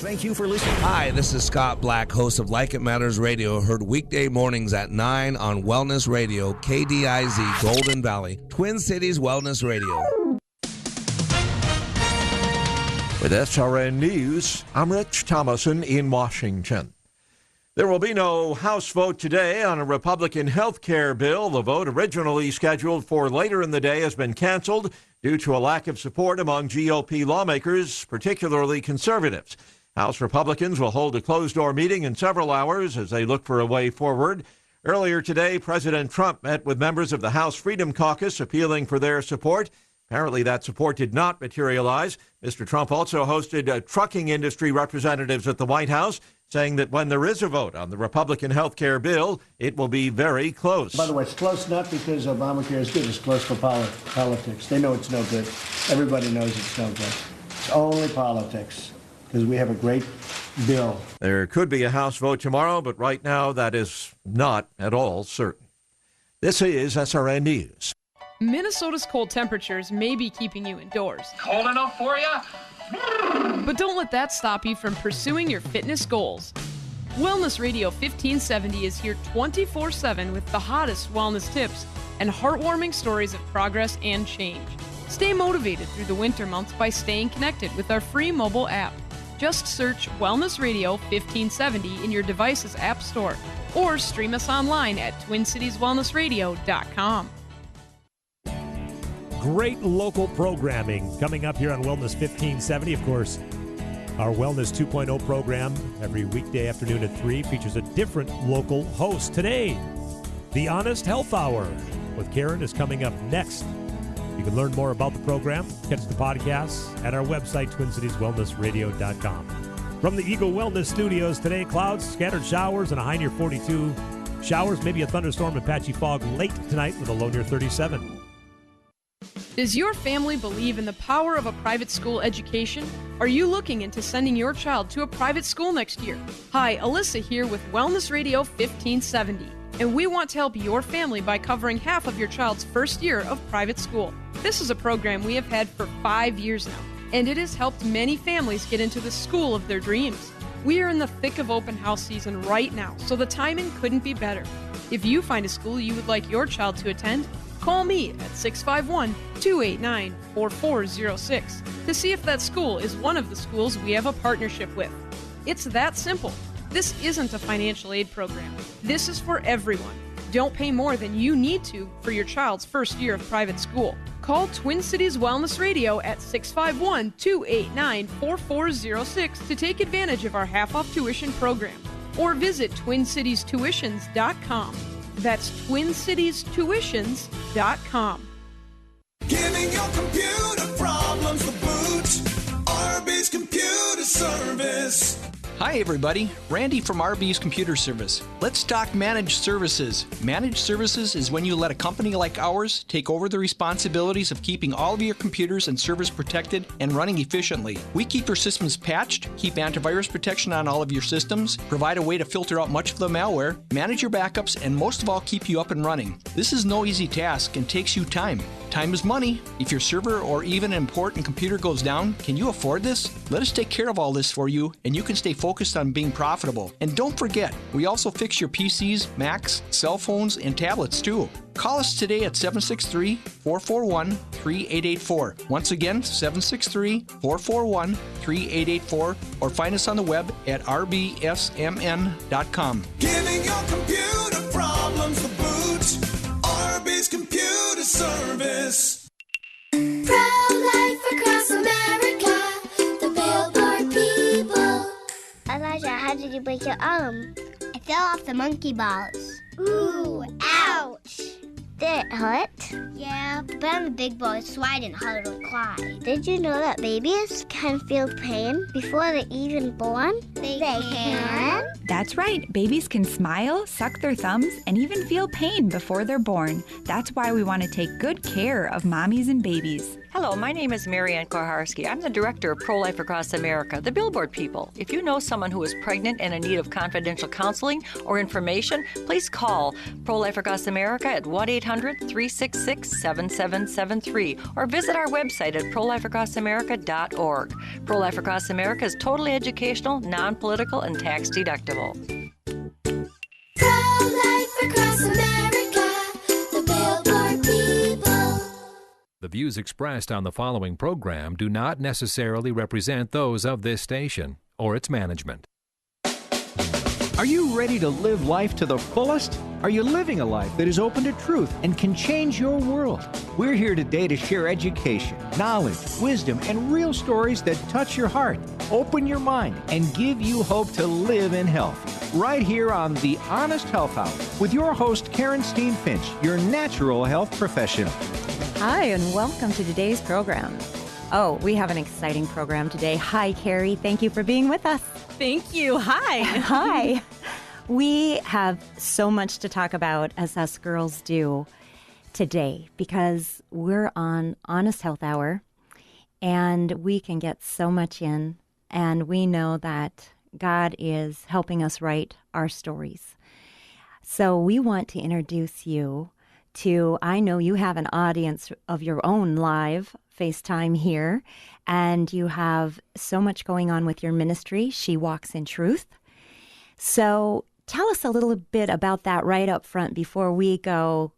Thank you for listening. Hi, this is Scott Black, host of Like It Matters Radio, heard weekday mornings at 9 on Wellness Radio, KDIZ, Golden Valley, Twin Cities Wellness Radio. With SRN News, I'm Rich Thomason in Washington. There will be no House vote today on a Republican health care bill. The vote, originally scheduled for later in the day, has been canceled due to a lack of support among GOP lawmakers, particularly conservatives. House Republicans will hold a closed-door meeting in several hours as they look for a way forward. Earlier today, President Trump met with members of the House Freedom Caucus appealing for their support. Apparently, that support did not materialize. Mr. Trump also hosted trucking industry representatives at the White House, saying that when there is a vote on the Republican health care bill, it will be very close. By the way, it's close not because Obamacare is good, it's close for politics. They know it's no good. Everybody knows it's no good. It's only politics, because we have a great bill. There could be a House vote tomorrow, but right now that is not at all certain. This is SRN News. Minnesota's cold temperatures may be keeping you indoors. Cold enough for you? But don't let that stop you from pursuing your fitness goals. Wellness Radio 1570 is here 24/7 with the hottest wellness tips and heartwarming stories of progress and change. Stay motivated through the winter months by staying connected with our free mobile app. Just search Wellness Radio 1570 in your device's app store or stream us online at TwinCitiesWellnessRadio.com. Great local programming coming up here on Wellness 1570. Of course, our Wellness 2.0 program every weekday afternoon at 3 features a different local host. Today, the Honest Health Hour with Karen is coming up next. You can learn more about the program, catch the podcasts at our website, TwinCitiesWellnessRadio.com. From the Eagle Wellness Studios today, clouds, scattered showers, and a high near 42. Showers, maybe a thunderstorm and patchy fog late tonight with a low near 37. Does your family believe in the power of a private school education? Are you looking into sending your child to a private school next year? Hi, Alyssa here with Wellness Radio 1570, and we want to help your family by covering half of your child's first year of private school. This is a program we have had for 5 years now, and it has helped many families get into the school of their dreams. We are in the thick of open house season right now, so the timing couldn't be better. If you find a school you would like your child to attend, call me at 651-289-4406 to see if that school is one of the schools we have a partnership with. It's that simple. This isn't a financial aid program. This is for everyone. Don't pay more than you need to for your child's first year of private school. Call Twin Cities Wellness Radio at 651-289-4406 to take advantage of our half-off tuition program, or visit TwinCitiesTuitions.com. That's TwinCitiesTuitions.com. Giving your computer problems the boot. Arby's Computer Service. Hi everybody, Randy from RB's Computer Service. Let's talk managed services. Managed services is when you let a company like ours take over the responsibilities of keeping all of your computers and servers protected and running efficiently. We keep your systems patched, keep antivirus protection on all of your systems, provide a way to filter out much of the malware, manage your backups, and most of all keep you up and running. This is no easy task and takes you time. Time is money. If your server or even an important computer goes down, can you afford this? Let us take care of all this for you, and you can stay focused on being profitable. And don't forget, we also fix your PCs, Macs, cell phones, and tablets too. Call us today at 763-441-3884. Once again, 763-441-3884, or find us on the web at rbsmn.com. Giving your computer problems the boot. Arby's Computer Service. Pro-life across America, the Billboard people. Elijah, how did you break your arm? I fell off the monkey bars. Ooh, ouch. Did it hurt? Yeah, but I'm a big boy, so I didn't hardly cry. Did you know that babies can feel pain before they're even born? They can? That's right. Babies can smile, suck their thumbs, and even feel pain before they're born. That's why we want to take good care of mommies and babies. Hello, my name is Marianne Koharski. I'm the director of Pro-Life Across America, the Billboard people. If you know someone who is pregnant and in need of confidential counseling or information, please call Pro-Life Across America at 1-800-366-7773 or visit our website at prolifeacrossamerica.org. Pro-Life Across America is totally educational, non-political, and tax-deductible. Pro-life across America, the Billboard people. The views expressed on the following program do not necessarily represent those of this station or its management. Are you ready to live life to the fullest? Are you living a life that is open to truth and can change your world? We're here today to share education, knowledge, wisdom, and real stories that touch your heart, open your mind, and give you hope to live in health. Right here on The Honest Health Hour with your host, Karen Steen Finch, your natural health professional. Hi, and welcome to today's program. Oh, we have an exciting program today. Hi, Carrie. Thank you for being with us. Thank you. Hi. Hi. We have so much to talk about, as us girls do today, because we're on Honest Health Hour, and we can get so much in, and we know that God is helping us write our stories. So we want to introduce you to, I know you have an audience of your own live FaceTime here, and you have so much going on with your ministry, She Walks in Truth. So tell us a little bit about that right up front before we go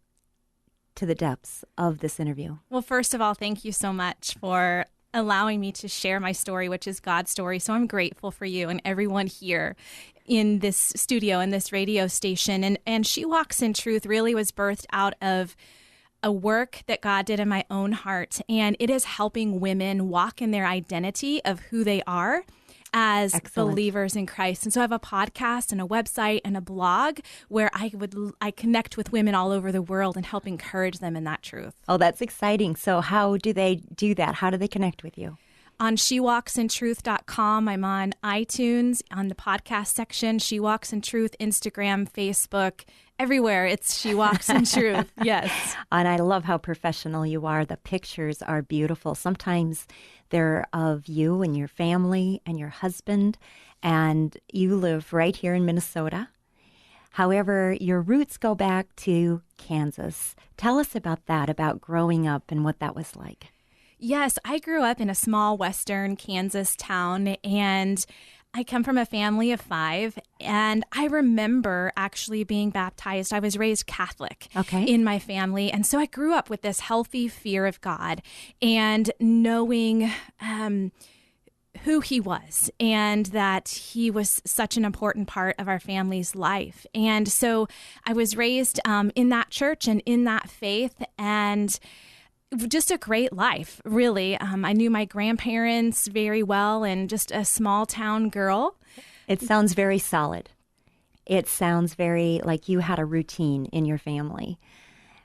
to the depths of this interview. Well, first of all, thank you so much for allowing me to share my story, which is God's story. So I'm grateful for you and everyone here in this studio, in this radio station. And She Walks in Truth really was birthed out of a work that God did in my own heart. And it is helping women walk in their identity of who they are as believers in Christ. And so I have a podcast and a website and a blog where I connect with women all over the world and help encourage them in that truth. Oh, that's exciting. So how do they do that? How do they connect with you? On shewalksintruth.com. I'm on iTunes, on the podcast section, She Walks in Truth, Instagram, Facebook, everywhere. It's She Walks in Truth. Yes. And I love how professional you are. The pictures are beautiful. Sometimes they're of you and your family and your husband, and you live right here in Minnesota. However, your roots go back to Kansas. Tell us about that, about growing up and what that was like. Yes, I grew up in a small western Kansas town, and I come from a family of 5, and I remember actually being baptized. I was raised Catholic in my family, and so I grew up with this healthy fear of God and knowing who He was and that He was such an important part of our family's life. And so I was raised in that church and in that faith, and just a great life, really. I knew my grandparents very well and just a small town girl. It sounds very solid. It sounds very like you had a routine in your family.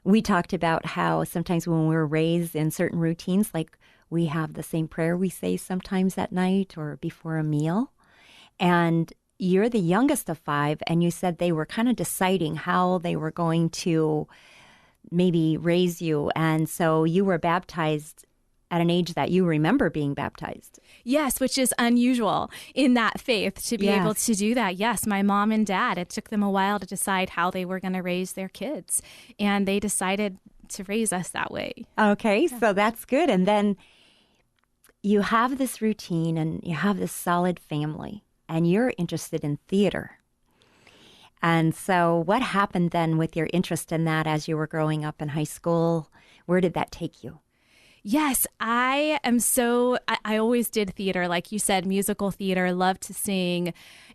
We talked about how sometimes when we're raised in certain routines, like we have the same prayer we say sometimes at night or before a meal. And you're the youngest of 5, and you said they were kind of deciding how they were going to maybe raise you. And so you were baptized at an age that you remember being baptized. Yes, which is unusual in that faith to be able to do that. Yes, my mom and dad, it took them a while to decide how they were going to raise their kids. And they decided to raise us that way. Okay, so that's good. And then you have this routine and you have this solid family, and you're interested in theater. And so what happened then with your interest in that as you were growing up in high school? Where did that take you? Yes, I always did theater, like you said, musical theater, loved to sing.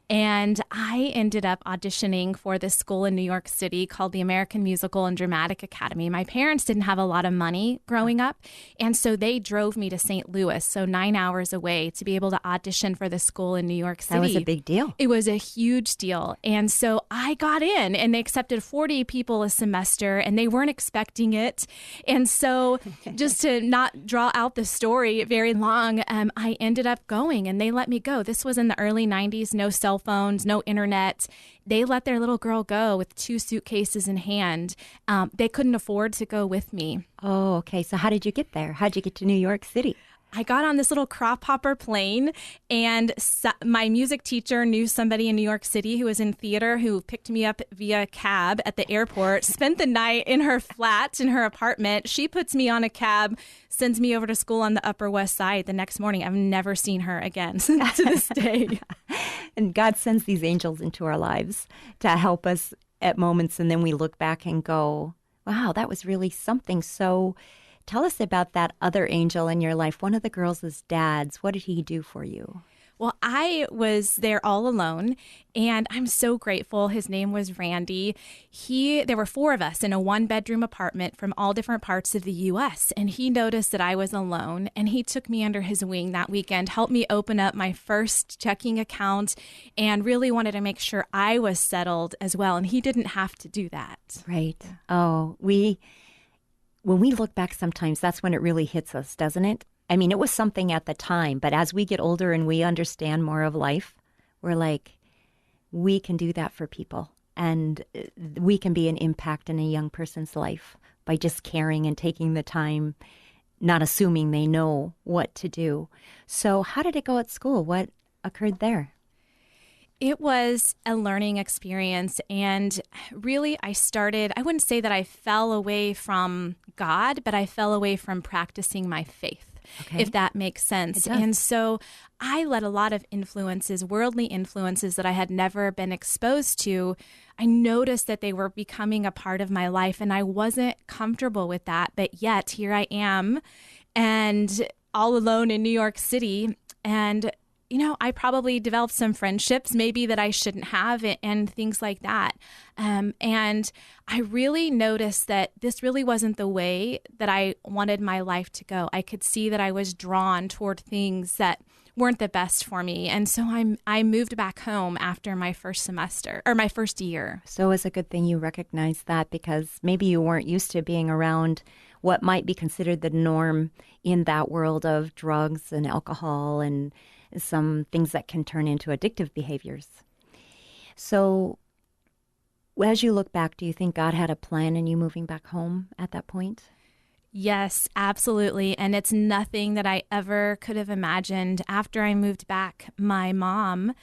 And I ended up auditioning for this school in New York City called the American Musical and Dramatic Academy. My parents didn't have a lot of money growing up, and so they drove me to St. Louis, so 9 hours away, to be able to audition for the school in New York City. That was a big deal. It was a huge deal. And so I got in, and they accepted 40 people a semester, and they weren't expecting it. And so just to not draw out the story very long, I ended up going and they let me go. This was in the early 90s, no cell phones, no internet. They let their little girl go with 2 suitcases in hand. They couldn't afford to go with me. Oh, okay. So how did you get there? How did you get to New York City? I got on this little crop hopper plane, and my music teacher knew somebody in New York City who was in theater who picked me up via cab at the airport, spent the night in her flat, in her apartment. She puts me on a cab, sends me over to school on the Upper West Side the next morning. I've never seen her again to this day. And God sends these angels into our lives to help us at moments, and then we look back and go, wow, that was really something. So tell us about that other angel in your life. One of the girls' dads. What did he do for you? Well, I was there all alone, and I'm so grateful. His name was Randy. There were 4 of us in a 1-bedroom apartment from all different parts of the U.S., and he noticed that I was alone, and he took me under his wing that weekend, helped me open up my first checking account, and really wanted to make sure I was settled as well, and he didn't have to do that. Right. Oh, when we look back sometimes, that's when it really hits us, doesn't it? I mean, it was something at the time, but as we get older and we understand more of life, we're like, we can do that for people. And we can be an impact in a young person's life by just caring and taking the time, not assuming they know what to do. So how did it go at school? What occurred there? It was a learning experience, and really I wouldn't say that I fell away from God, but I fell away from practicing my faith, if that makes sense. And so I let a lot of influences, worldly influences that I had never been exposed to, I noticed that they were becoming a part of my life, and I wasn't comfortable with that, but yet here I am, and all alone in New York City, and I probably developed some friendships maybe that I shouldn't have and things like that. And I really noticed that this really wasn't the way that I wanted my life to go. I could see that I was drawn toward things that weren't the best for me. And so I moved back home after my first semester or my first year. So it's a good thing you recognized that, because maybe you weren't used to being around what might be considered the norm in that world of drugs and alcohol and some things that can turn into addictive behaviors. So as you look back, do you think God had a plan in you moving back home at that point? Yes, absolutely. And it's nothing that I ever could have imagined. After I moved back, my mom,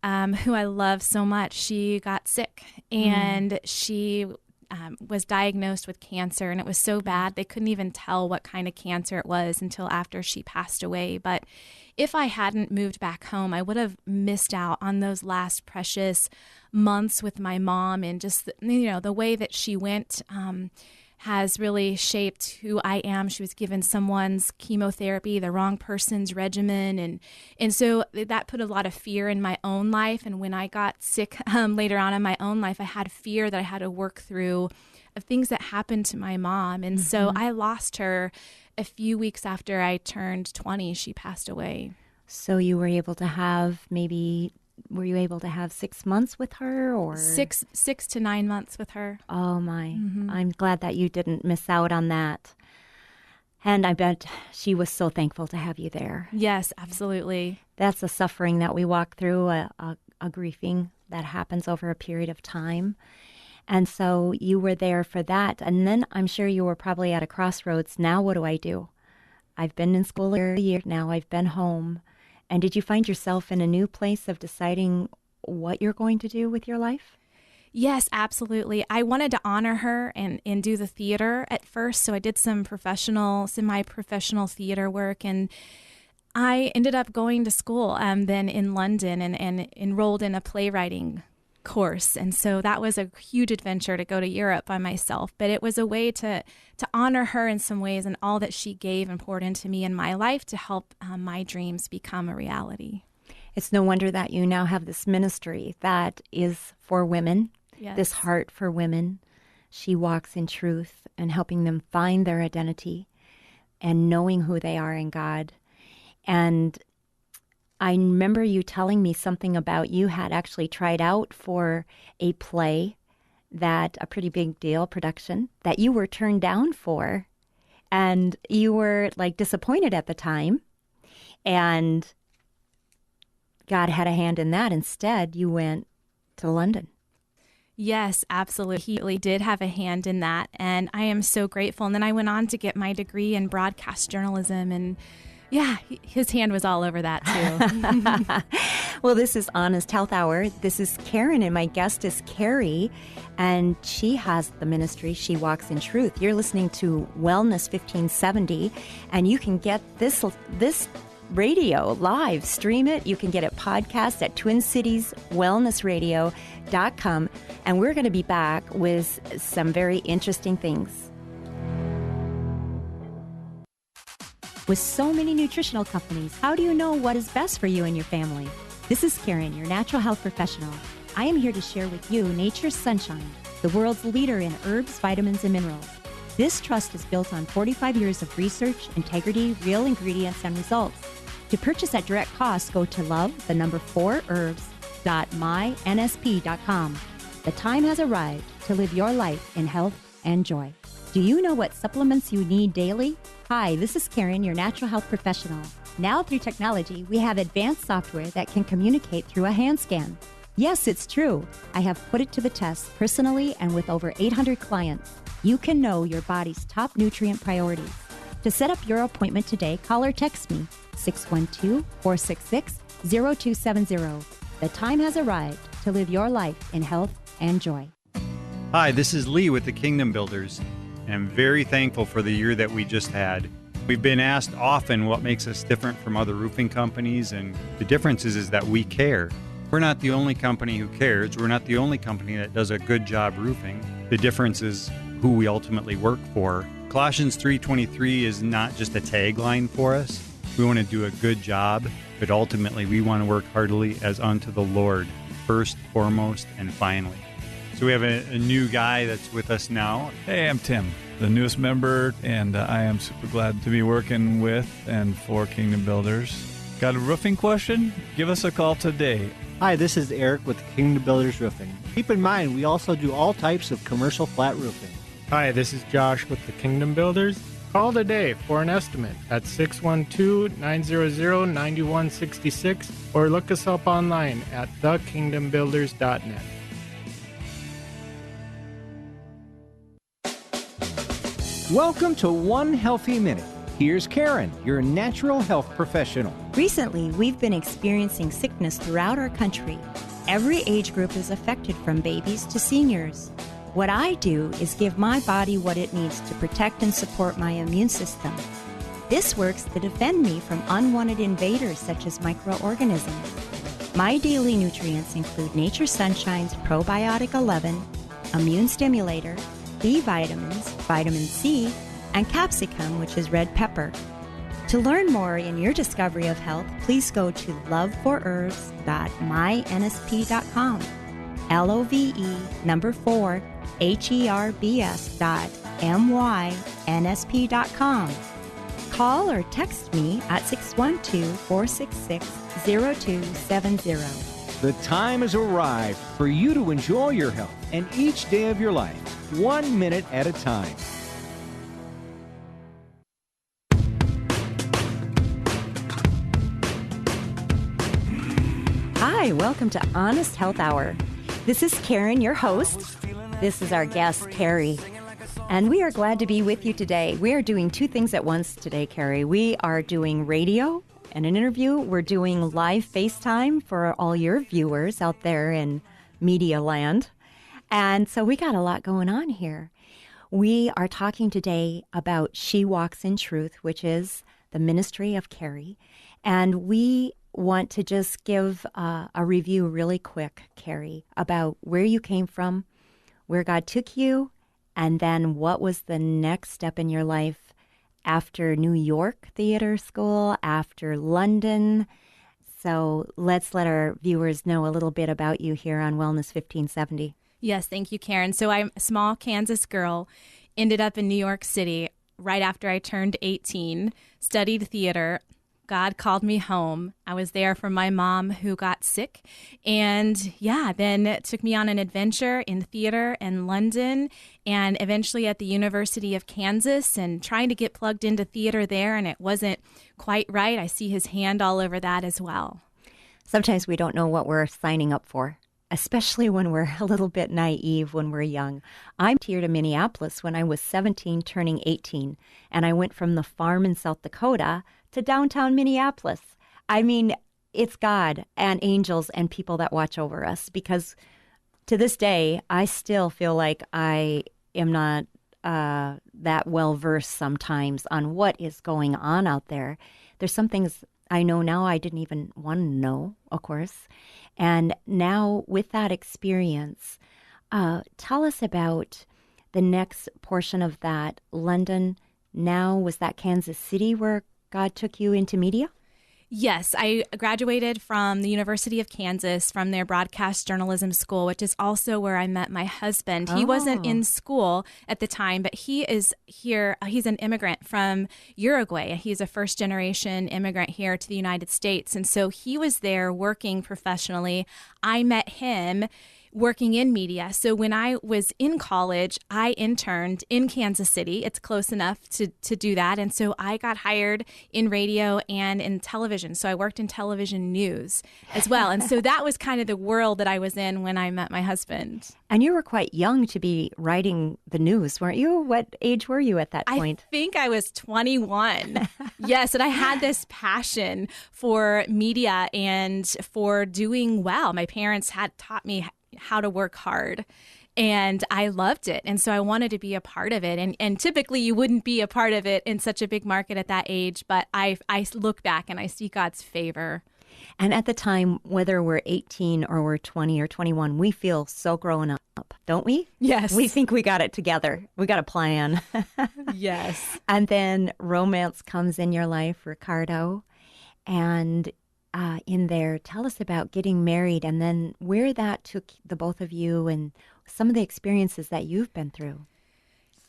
who I love so much, she got sick, and she was diagnosed with cancer, and it was so bad they couldn't even tell what kind of cancer it was until after she passed away. But if I hadn't moved back home, I would have missed out on those last precious months with my mom, and just the way that she went has really shaped who I am. She was given someone's chemotherapy, the wrong person's regimen, and so that put a lot of fear in my own life. And when I got sick later on in my own life, I had fear that I had to work through of things that happened to my mom. And so I lost her a few weeks after I turned 20. She passed away. So you were able to have were you able to have 6 months with her, or 6 to 9 months with her? Oh my. I'm glad that you didn't miss out on that. And I bet she was so thankful to have you there. Yes, absolutely. That's a suffering that we walk through, a grieving that happens over a period of time. And so you were there for that. And then I'm sure you were probably at a crossroads. Now what do I do? I've been in school a year now. I've been home. And did you find yourself in a new place of deciding what you're going to do with your life? Yes, absolutely. I wanted to honor her and do the theater at first. So I did some semi-professional theater work. And I ended up going to school then in London and enrolled in a playwriting course. And so that was a huge adventure to go to Europe by myself. But it was a way to honor her in some ways and all that she gave and poured into me in my life to help my dreams become a reality. It's no wonder that you now have this ministry that is for women, this heart for women. She walks in truth and helping them find their identity and knowing who they are in God. And I remember you telling me something about you had actually tried out for a play, that a pretty big deal production that you were turned down for. And you were like disappointed at the time, and God had a hand in that. Instead, you went to London. Yes, absolutely. He really did have a hand in that, and I am so grateful. And then I went on to get my degree in broadcast journalism, and yeah, his hand was all over that too. Well, this is Honest Health Hour. This is Karen, and my guest is Carrie, and she has the ministry She Walks in Truth. You're listening to Wellness 1570, and you can get this radio live. Stream it. You can get it podcast at TwinCitiesWellnessRadio.com, and we're going to be back with some very interesting things. With so many nutritional companies, how do you know what is best for you and your family? This is Karen, your natural health professional. I am here to share with you Nature's Sunshine, the world's leader in herbs, vitamins, and minerals. This trust is built on 45 years of research, integrity, real ingredients, and results. To purchase at direct cost, go to love4herbs.mynsp.com. The time has arrived to live your life in health and joy. Do you know what supplements you need daily? Hi, this is Karen, your natural health professional. Now through technology, we have advanced software that can communicate through a hand scan. Yes, it's true. I have put it to the test personally and with over 800 clients. You can know your body's top nutrient priorities. To set up your appointment today, call or text me, 612-466-0270. The time has arrived to live your life in health and joy. Hi, this is Lee with the Kingdom Builders. I'm very thankful for the year that we just had. We've been asked often what makes us different from other roofing companies, and the difference is that we care. We're not the only company who cares. We're not the only company that does a good job roofing. The difference is who we ultimately work for. Colossians 3:23 is not just a tagline for us. We want to do a good job, but ultimately we want to work heartily as unto the Lord, first, foremost, and finally. So we have a new guy that's with us now. Hey, I'm Tim, the newest member, and I am super glad to be working with and for Kingdom Builders. Got a roofing question? Give us a call today. Hi, this is Eric with Kingdom Builders Roofing. Keep in mind, we also do all types of commercial flat roofing. Hi, this is Josh with the Kingdom Builders. Call today for an estimate at 612-900-9166 or look us up online at thekingdombuilders.net. Welcome to One Healthy Minute. Here's Karen, your natural health professional. Recently, we've been experiencing sickness throughout our country. Every age group is affected, from babies to seniors. What I do is give my body what it needs to protect and support my immune system. This works to defend me from unwanted invaders such as microorganisms. My daily nutrients include Nature's Sunshine's Probiotic 11, Immune Stimulator, B vitamins, vitamin C, and capsicum, which is red pepper. To learn more in your discovery of health, please go to love4herbs.mynsp.com. LOVE4HERBS.MYNSP.com. Call or text me at 612-466-0270. The time has arrived for you to enjoy your health and each day of your life, 1 minute at a time. Hi, welcome to Honest Health Hour. This is Karen, your host. This is our guest, Carrie. And we are glad to be with you today. We are doing two things at once today, Carrie. We are doing radio and an interview. We're doing live FaceTime for all your viewers out there in media land. And so we got a lot going on here. We are talking today about She Walks in Truth, which is the ministry of Carrie. And we want to just give a review really quick, Carrie, about where you came from, where God took you, and then what was the next step in your life after New York Theater School, after London. So let's let our viewers know a little bit about you here on Wellness 1570. Yes, thank you, Karen. So I'm a small Kansas girl, ended up in New York City right after I turned 18, studied theater, God called me home. I was there for my mom who got sick. And yeah, then it took me on an adventure in theater in London and eventually at the University of Kansas and trying to get plugged into theater there. And it wasn't quite right. I see his hand all over that as well. Sometimes we don't know what we're signing up for, especially when we're a little bit naive when we're young. I moved here to Minneapolis when I was 17, turning 18, and I went from the farm in South Dakota to downtown Minneapolis. I mean, it's God and angels and people that watch over us, because to this day, I still feel like I am not that well-versed sometimes on what is going on out there. There's some things I know now I didn't even want to know, of course. And now with that experience, tell us about the next portion of that. London, now was that Kansas City where God took you into media? Yes, I graduated from the University of Kansas from their broadcast journalism school, which is also where I met my husband. He wasn't in school at the time, but he is here. He's an immigrant from Uruguay. He's a first-generation immigrant here to the United States. And so he was there working professionally. I met him working in media. So when I was in college, I interned in Kansas City. It's close enough to do that. And so I got hired in radio and in television. So I worked in television news as well. And so that was kind of the world that I was in when I met my husband. And you were quite young to be writing the news, weren't you? What age were you at that point? I think I was 21. Yes, and I had this passion for media and for doing well. My parents had taught me how to work hard, and I loved it. And so I wanted to be a part of it. And typically you wouldn't be a part of it in such a big market at that age, but I look back and I see God's favor. And at the time, whether we're 18 or we're 20 or 21, we feel so grown up, don't we? Yes. We think we got it together. We got a plan. Yes. And then romance comes in your life, Ricardo. And in there, tell us about getting married and then where that took the both of you and some of the experiences that you've been through.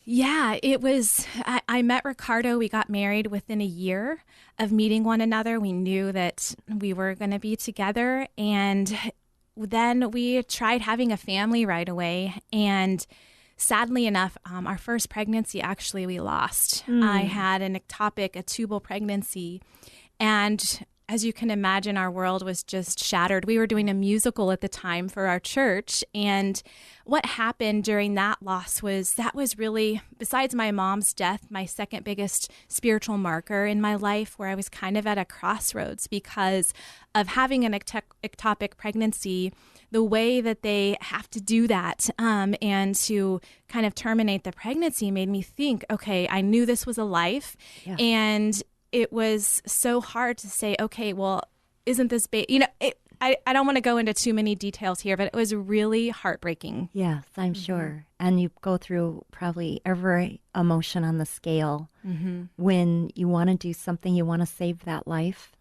Yeah, it was, I met Ricardo. We got married within a year of meeting one another. We knew that we were going to be together. And then we tried having a family right away. And sadly enough, our first pregnancy, actually, we lost. I had an ectopic, a tubal pregnancy. And as you can imagine, our world was just shattered. We were doing a musical at the time for our church. And what happened during that loss was that was really, besides my mom's death, my second biggest spiritual marker in my life, where I was kind of at a crossroads because of having an ectopic pregnancy. The way that they have to do that and to kind of terminate the pregnancy made me think, okay, I knew this was a life. Yeah. And it was so hard to say, okay, well, isn't this, I don't want to go into too many details here, but it was really heartbreaking. Yes, I'm sure. And you go through probably every emotion on the scale when you want to do something, you want to save that life.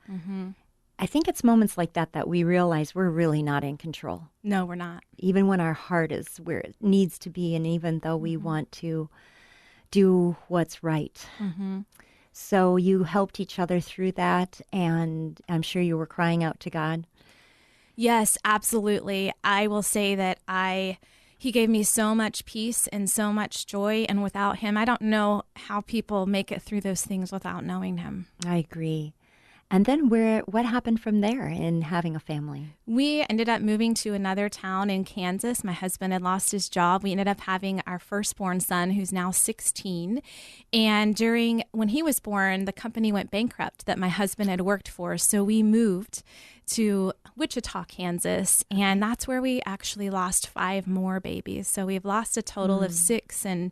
I think it's moments like that that we realize we're really not in control. No, we're not. Even when our heart is where it needs to be, and even though we want to do what's right. So you helped each other through that, and I'm sure you were crying out to God. Yes, absolutely. I will say that he gave me so much peace and so much joy, and without him, I don't know how people make it through those things without knowing him. I agree. And then what happened from there in having a family? We ended up moving to another town in Kansas. My husband had lost his job. We ended up having our firstborn son, who's now 16. And when he was born, the company went bankrupt that my husband had worked for. So we moved to Wichita, Kansas, and that's where we actually lost 5 more babies. So we've lost a total of 6, and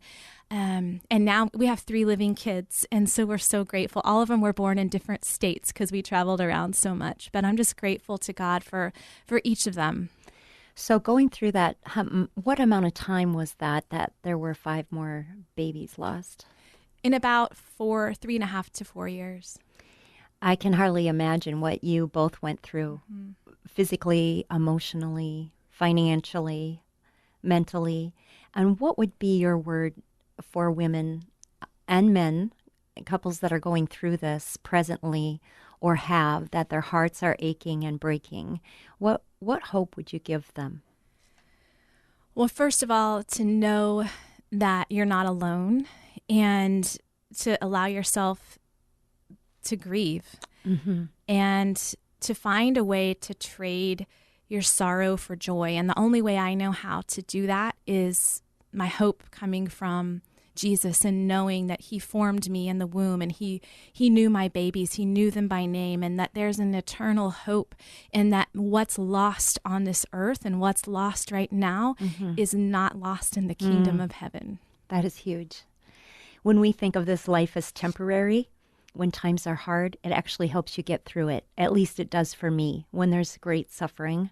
now we have 3 living kids, and so we're so grateful. All of them were born in different states because we traveled around so much, but I'm just grateful to God for each of them. So going through that, what amount of time was that there were 5 more babies lost? In about 3.5 to 4 years. I can hardly imagine what you both went through physically, emotionally, financially, mentally. And what would be your word for women and men, couples that are going through this presently, or have that their hearts are aching and breaking, what hope would you give them? Well, first of all, to know that you're not alone and to allow yourself to grieve and to find a way to trade your sorrow for joy. And the only way I know how to do that is my hope coming from Jesus and knowing that he formed me in the womb and he knew my babies, he knew them by name, and that there's an eternal hope and that what's lost on this earth and what's lost right now is not lost in the kingdom of heaven. That is huge. When we think of this life as temporary, when times are hard, it actually helps you get through it. At least it does for me. When there's great suffering,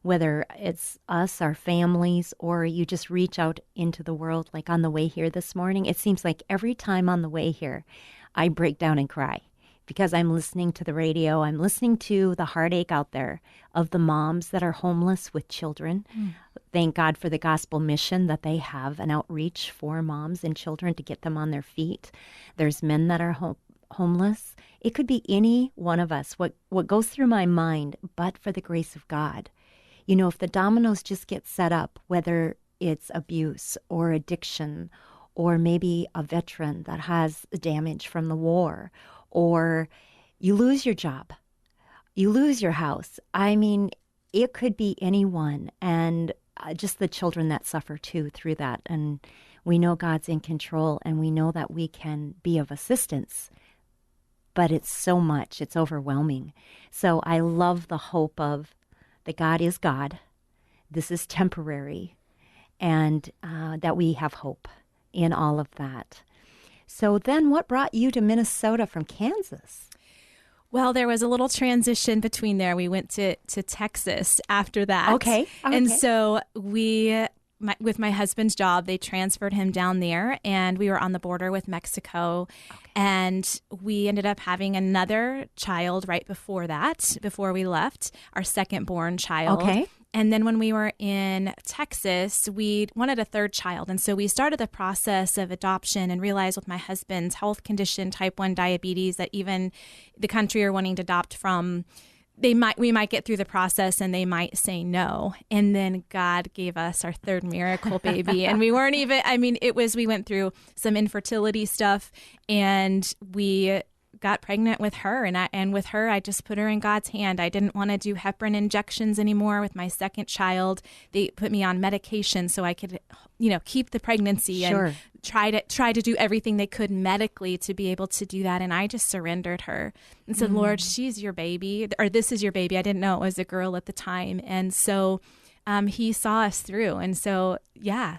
whether it's us, our families, or you just reach out into the world, like on the way here this morning, it seems like every time on the way here, I break down and cry because I'm listening to the radio. I'm listening to the heartache out there of the moms that are homeless with children. Thank God for the gospel mission that they have, an outreach for moms and children to get them on their feet. There's men that are homeless. It could be any one of us. What goes through my mind, but for the grace of God. You know, if the dominoes just get set up, whether it's abuse or addiction, or maybe a veteran that has damage from the war, or you lose your job, you lose your house. I mean, it could be anyone, and just the children that suffer too through that. And we know God's in control, and we know that we can be of assistance. But it's so much, it's overwhelming. So I love the hope of that God is God, this is temporary, and that we have hope in all of that. So then what brought you to Minnesota from Kansas? Well, there was a little transition between there. We went to Texas after that. Okay. And so with my husband's job, they transferred him down there, and we were on the border with Mexico. And we ended up having another child right before that, before we left, our second born child. Okay. And then when we were in Texas, we wanted a third child. And so we started the process of adoption and realized with my husband's health condition, type 1 diabetes, that even the country you're wanting to adopt from, we might get through the process and they might say no. And then God gave us our third miracle baby. And we weren't even, we went through some infertility stuff and we got pregnant with her. And with her, I just put her in God's hand. I didn't want to do heparin injections anymore with my second child. They put me on medication so I could, keep the pregnancy and try to do everything they could medically to be able to do that. And I just surrendered her and said, Lord, she's your baby, or this is your baby. I didn't know it was a girl at the time. And so he saw us through. And so,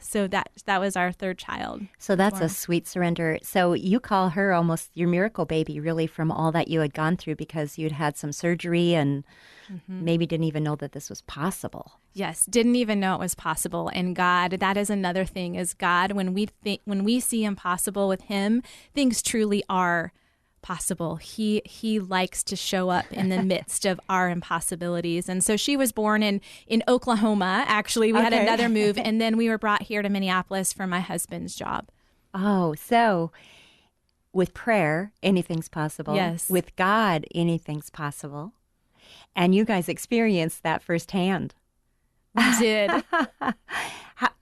so that was our third child. So that's a sweet surrender. So you call her almost your miracle baby, really, from all that you had gone through, because you'd had some surgery and maybe didn't even know that this was possible. Yes, didn't even know it was possible. And God, that is another thing, is God, when we see impossible with him, things truly are possible. He likes to show up in the midst of our impossibilities. And so she was born in Oklahoma. Actually, we had another move, and then we were brought here to Minneapolis for my husband's job. Oh, so with prayer, anything's possible. Yes. With God, anything's possible. And you guys experienced that firsthand. We did.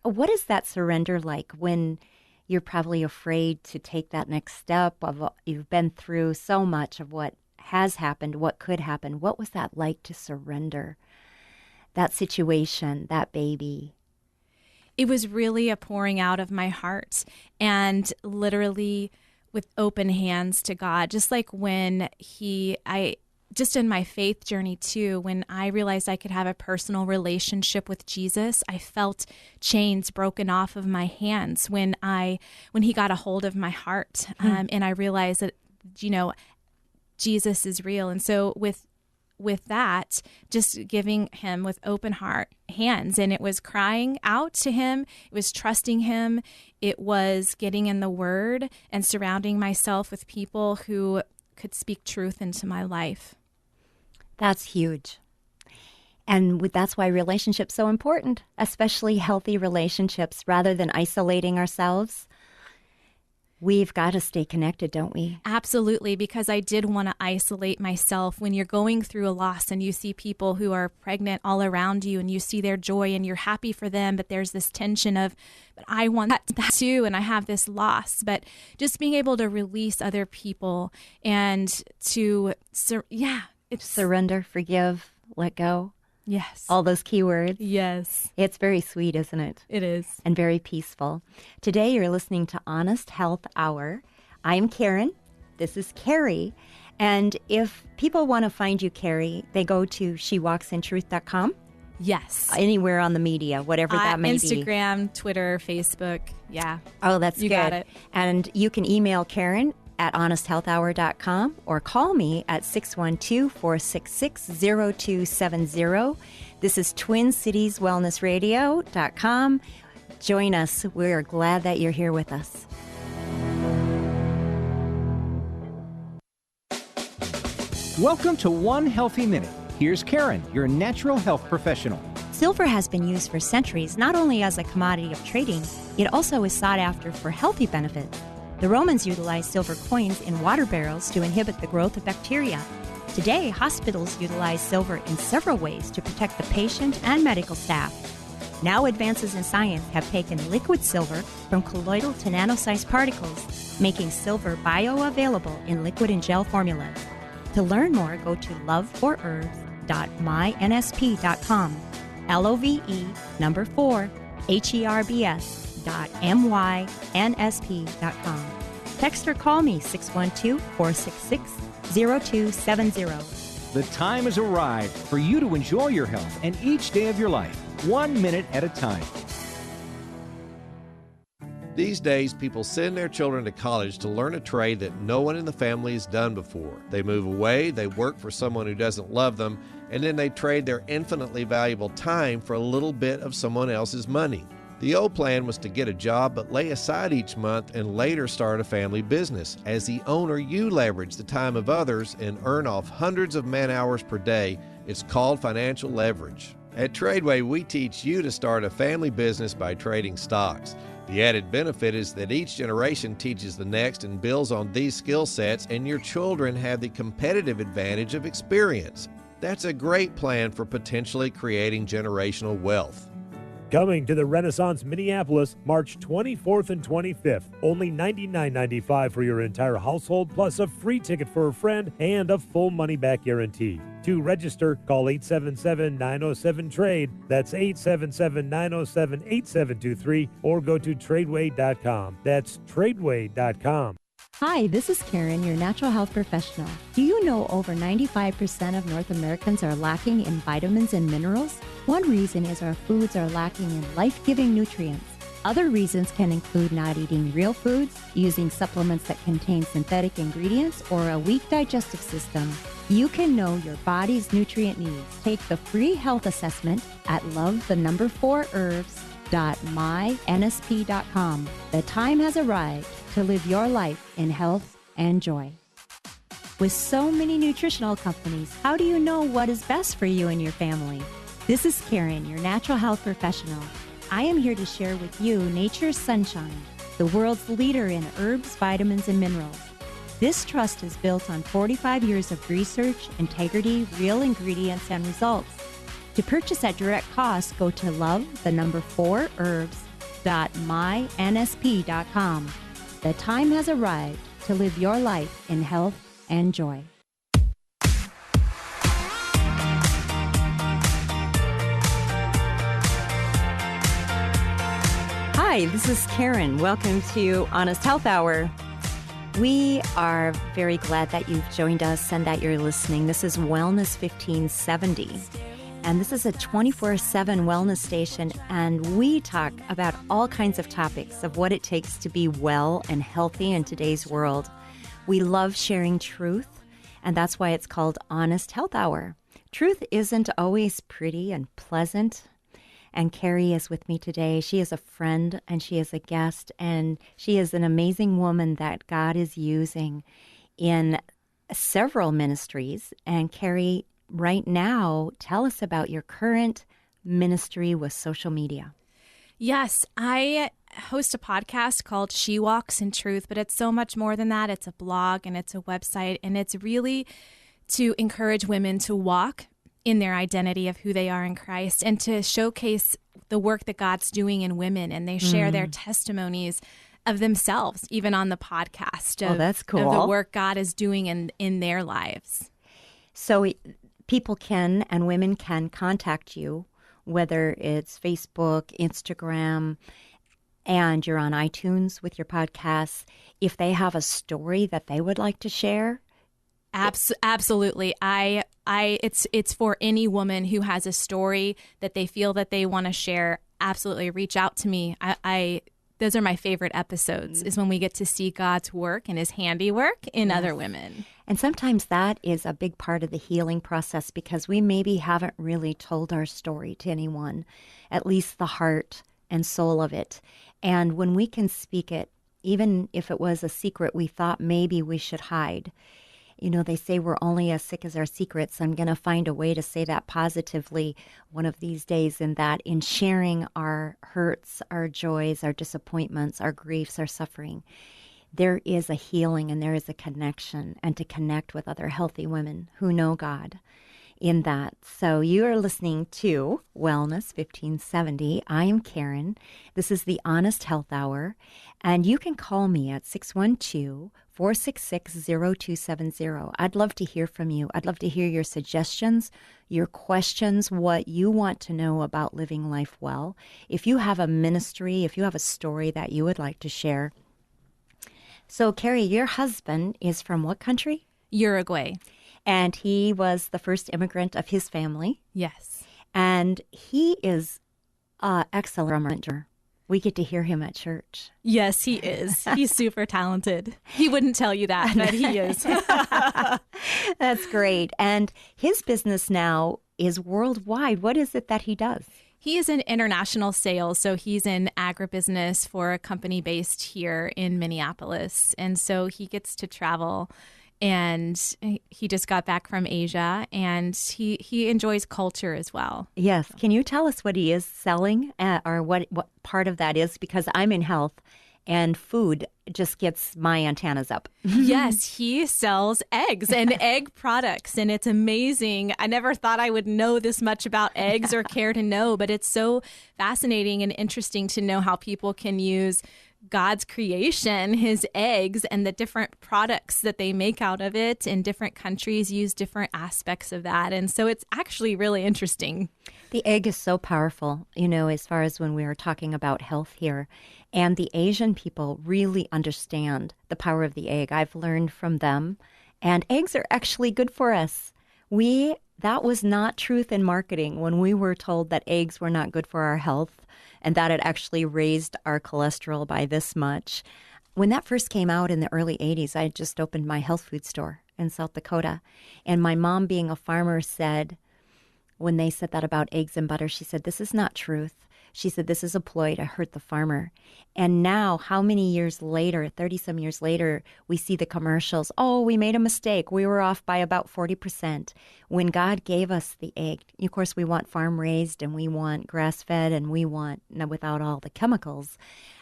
What is that surrender like when you're probably afraid to take that next step you've been through so much of what has happened, what could happen? What was that like to surrender that situation, that baby? It was really a pouring out of my heart and literally with open hands to God. Just like when just in my faith journey too, when I realized I could have a personal relationship with Jesus, I felt chains broken off of my hands when he got a hold of my heart. And I realized that, Jesus is real. And so with that, just giving him with open hands, and it was crying out to him, it was trusting him, it was getting in the word and surrounding myself with people who could speak truth into my life. That's huge. And that's why relationships are so important, especially healthy relationships, rather than isolating ourselves. We've got to stay connected, don't we? Absolutely, because I did want to isolate myself. When you're going through a loss and you see people who are pregnant all around you and you see their joy and you're happy for them, but there's this tension of, but I want that too, and I have this loss. But just being able to release other people and to, surrender, forgive, let go. Yes. All those key words. Yes. It's very sweet, isn't it? It is. And very peaceful. Today you're listening to Honest Health Hour. I'm Karen. This is Carrie. And if people want to find you, Carrie, they go to shewalksintruth.com. Yes. Anywhere on the media, whatever that may be. Instagram, Twitter, Facebook. Yeah. Oh, that's you good. Got it. And you can email Karen at honesthealthhour.com or call me at 612-466-0270. This is TwinCitiesWellnessRadio.com. Join us. We're glad that you're here with us. Welcome to One Healthy Minute. Here's Karen, your natural health professional. Silver has been used for centuries not only as a commodity of trading, it also is sought after for healthy benefits. The Romans utilized silver coins in water barrels to inhibit the growth of bacteria. Today, hospitals utilize silver in several ways to protect the patient and medical staff. Now, advances in science have taken liquid silver from colloidal to nano-sized particles, making silver bioavailable in liquid and gel formulas. To learn more, go to loveforerbs.mynsp.com. LOVE4HERBS.mynsp.com. Text or call me 612-466-0270. The time has arrived for you to enjoy your health and each day of your life, 1 minute at a time. These days, people send their children to college to learn a trade that no one in the family has done before. They move away, they work for someone who doesn't love them, and then they trade their infinitely valuable time for a little bit of someone else's money. The old plan was to get a job but lay aside each month and later start a family business. As the owner, you leverage the time of others and earn off hundreds of man-hours per day. It's called financial leverage. At Tradeway, we teach you to start a family business by trading stocks. The added benefit is that each generation teaches the next and builds on these skill sets, and your children have the competitive advantage of experience. That's a great plan for potentially creating generational wealth. Coming to the Renaissance Minneapolis, March 24th and 25th. Only $99.95 for your entire household, plus a free ticket for a friend and a full money-back guarantee. To register, call 877-907-TRADE. That's 877-907-8723, or go to Tradeway.com. That's Tradeway.com. Hi, this is Karen, your natural health professional. Do you know over 95% of North Americans are lacking in vitamins and minerals? One reason is our foods are lacking in life-giving nutrients. Other reasons can include not eating real foods, using supplements that contain synthetic ingredients, or a weak digestive system. You can know your body's nutrient needs. Take the free health assessment at love4herbs.mynsp.com. The time has arrived to live your life in health and joy. With so many nutritional companies, how do you know what is best for you and your family? This is Karen, your natural health professional. I am here to share with you Nature's Sunshine, the world's leader in herbs, vitamins, and minerals. This trust is built on 45 years of research, integrity, real ingredients, and results. To purchase at direct cost, go to love4herbs.mynsp.com. The time has arrived to live your life in health and joy. Hi, this is Karen. Welcome to Honest Health Hour. We are very glad that you've joined us and that you're listening. This is Wellness 1570. And this is a 24/7 wellness station, and we talk about all kinds of topics of what it takes to be well and healthy in today's world. We love sharing truth, and that's why it's called Honest Health Hour. Truth isn't always pretty and pleasant, and Carrie is with me today. She is a friend, and she is a guest, and she is an amazing woman that God is using in several ministries. And Carrie, right now, tell us about your current ministry with social media. Yes, I host a podcast called She Walks in Truth, but it's so much more than that. It's a blog and it's a website, and it's really to encourage women to walk in their identity of who they are in Christ and to showcase the work that God's doing in women. And they share their testimonies of themselves, even on the podcast. That's cool. Of the work God is doing in their lives. So people can, and women can, contact you, whether it's Facebook, Instagram, and you're on iTunes with your podcasts, if they have a story that they would like to share. Absolutely. It's for any woman who has a story that they feel that they want to share. Absolutely, reach out to me. Those are my favorite episodes, is when we get to see God's work and his handiwork in other women. And sometimes that is a big part of the healing process, because we maybe haven't really told our story to anyone, at least the heart and soul of it. And when we can speak it, even if it was a secret we thought maybe we should hide. You know, they say we're only as sick as our secrets. I'm going to find a way to say that positively one of these days, in that in sharing our hurts, our joys, our disappointments, our griefs, our suffering, there is a healing and there is a connection, and to connect with other healthy women who know God in that. So you are listening to Wellness 1570. I am Karen. This is the Honest Health Hour, and you can call me at 612-466-0270. I'd love to hear from you. I'd love to hear your suggestions, your questions, what you want to know about living life well. If you have a ministry, if you have a story that you would like to share. So, Carrie, your husband is from what country? Uruguay. And he was the first immigrant of his family. Yes. And he is an excellent drummer. We get to hear him at church. Yes, he is. He's super talented. He wouldn't tell you that, but he is. That's great. And his business now is worldwide. What is it that he does? He is in international sales, so he's in agribusiness for a company based here in Minneapolis. And so he gets to travel, and he just got back from Asia, and he enjoys culture as well. Yes. Can you tell us what he is selling, or what part of that is? Because I'm in health, and food just gets my antennas up. Yes, he sells eggs and egg products, and it's amazing. I never thought I would know this much about eggs or care to know, but it's so fascinating and interesting to know how people can use God's creation, his eggs, and the different products that they make out of it in different countries use different aspects of that. And so it's actually really interesting. The egg is so powerful, you know, as far as when we are talking about health here. And the Asian people really understand the power of the egg. I've learned from them. And eggs are actually good for us. That was not truth in marketing when we were told that eggs were not good for our health and that it actually raised our cholesterol by this much. When that first came out in the early 80s, I had just opened my health food store in South Dakota. And my mom, being a farmer, said, when they said that about eggs and butter, she said, "This is not truth." She said, "This is a ploy to hurt the farmer." And now, how many years later, 30-some years later, we see the commercials. Oh, we made a mistake. We were off by about 40%. When God gave us the egg, of course, we want farm-raised and we want grass-fed and we want without all the chemicals.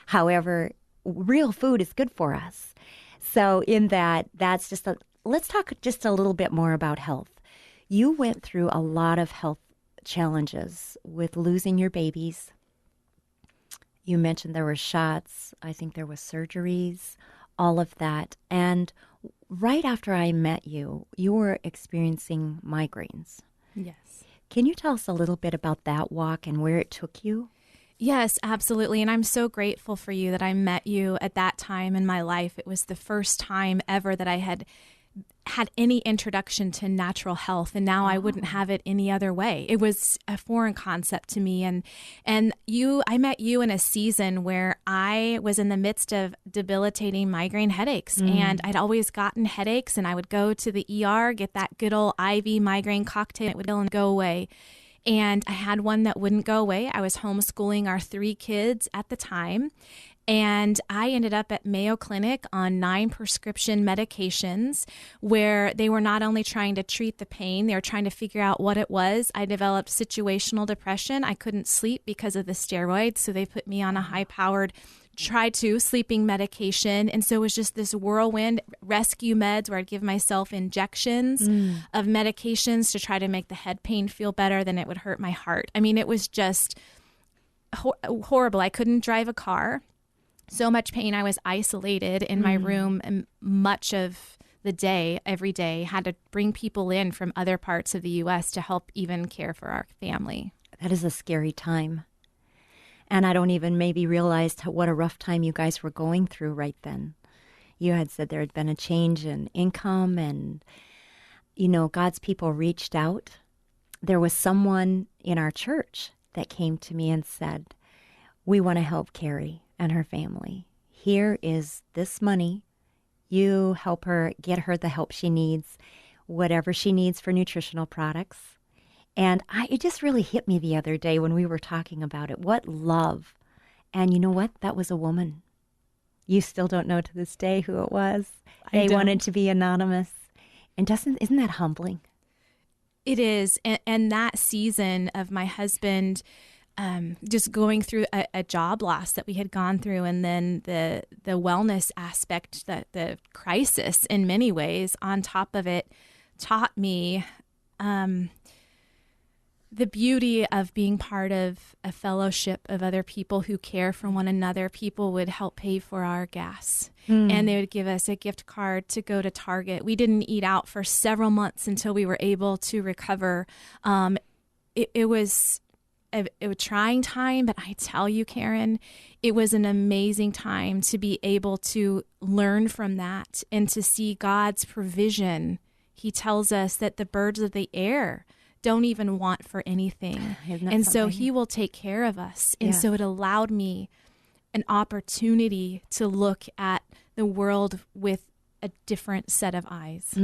However, real food is good for us. So in that's just let's talk just a little bit more about health. You went through a lot of health challenges with losing your babies. You mentioned there were shots. I think there was surgeries, all of that. And right after I met you, you were experiencing migraines. Yes. Can you tell us a little bit about that walk and where it took you? Yes, absolutely. And I'm so grateful for you that I met you at that time in my life. It was the first time ever that I had any introduction to natural health, and now I wouldn't have it any other way. It was a foreign concept to me, and I met you in a season where I was in the midst of debilitating migraine headaches, and I'd always gotten headaches, and I would go to the ER, get that good old IV migraine cocktail, it would go away. And I had one that wouldn't go away. I was homeschooling our 3 kids at the time. And I ended up at Mayo Clinic on 9 prescription medications where they were not only trying to treat the pain, they were trying to figure out what it was. I developed situational depression. I couldn't sleep because of the steroids, so they put me on a high-powered sleeping medication. And so it was just this whirlwind, rescue meds where I'd give myself injections of medications to try to make the head pain feel better than it would hurt my heart. I mean, it was just horrible. I couldn't drive a car. So much pain. I was isolated in my room and much of the day, every day, had to bring people in from other parts of the U.S. to help even care for our family. That is a scary time. And I don't even maybe realize what a rough time you guys were going through right then. You had said there had been a change in income and, God's people reached out. There was someone in our church that came to me and said, we want to help Carrie and her family. Here is this money. You help her, get her the help she needs, whatever she needs for nutritional products. And it just really hit me the other day when we were talking about it. What love. And you know what? That was a woman. You still don't know to this day who it was. They wanted to be anonymous. And isn't that humbling? It is. And that season of my husband just going through a job loss that we had gone through, and then the wellness aspect, the crisis in many ways on top of it, taught me the beauty of being part of a fellowship of other people who care for one another. People would help pay for our gas, and they would give us a gift card to go to Target. We didn't eat out for several months until we were able to recover. It was a trying time, but I tell you, Karen, it was an amazing time to be able to learn from that and to see God's provision. He tells us that the birds of the air don't even want for anything. And so he will take care of us. And so it allowed me an opportunity to look at the world with a different set of eyes.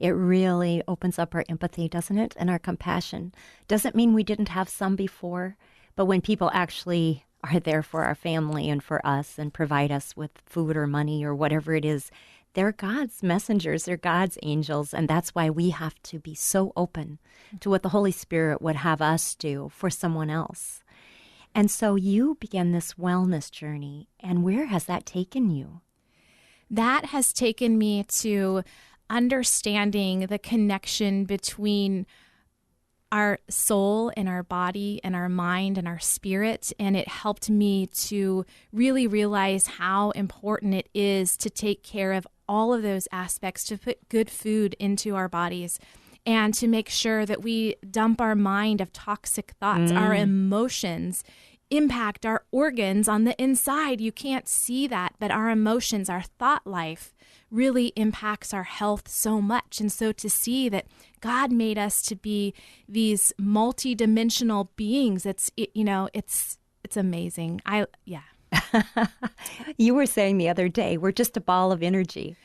It really opens up our empathy, doesn't it? And our compassion. Doesn't mean we didn't have some before, but when people actually are there for our family and for us and provide us with food or money or whatever it is, they're God's messengers, they're God's angels, and that's why we have to be so open to what the Holy Spirit would have us do for someone else. And so you began this wellness journey, and where has that taken you? That has taken me to understanding the connection between our soul and our body and our mind and our spirit. And it helped me to really realize how important it is to take care of all of those aspects, to put good food into our bodies and to make sure that we dump our mind of toxic thoughts. Our emotions impact our organs on the inside. You can't see that, but our emotions, our thought life really impacts our health so much. And so to see that God made us to be these multidimensional beings, it's amazing. You were saying the other day, we're just a ball of energy.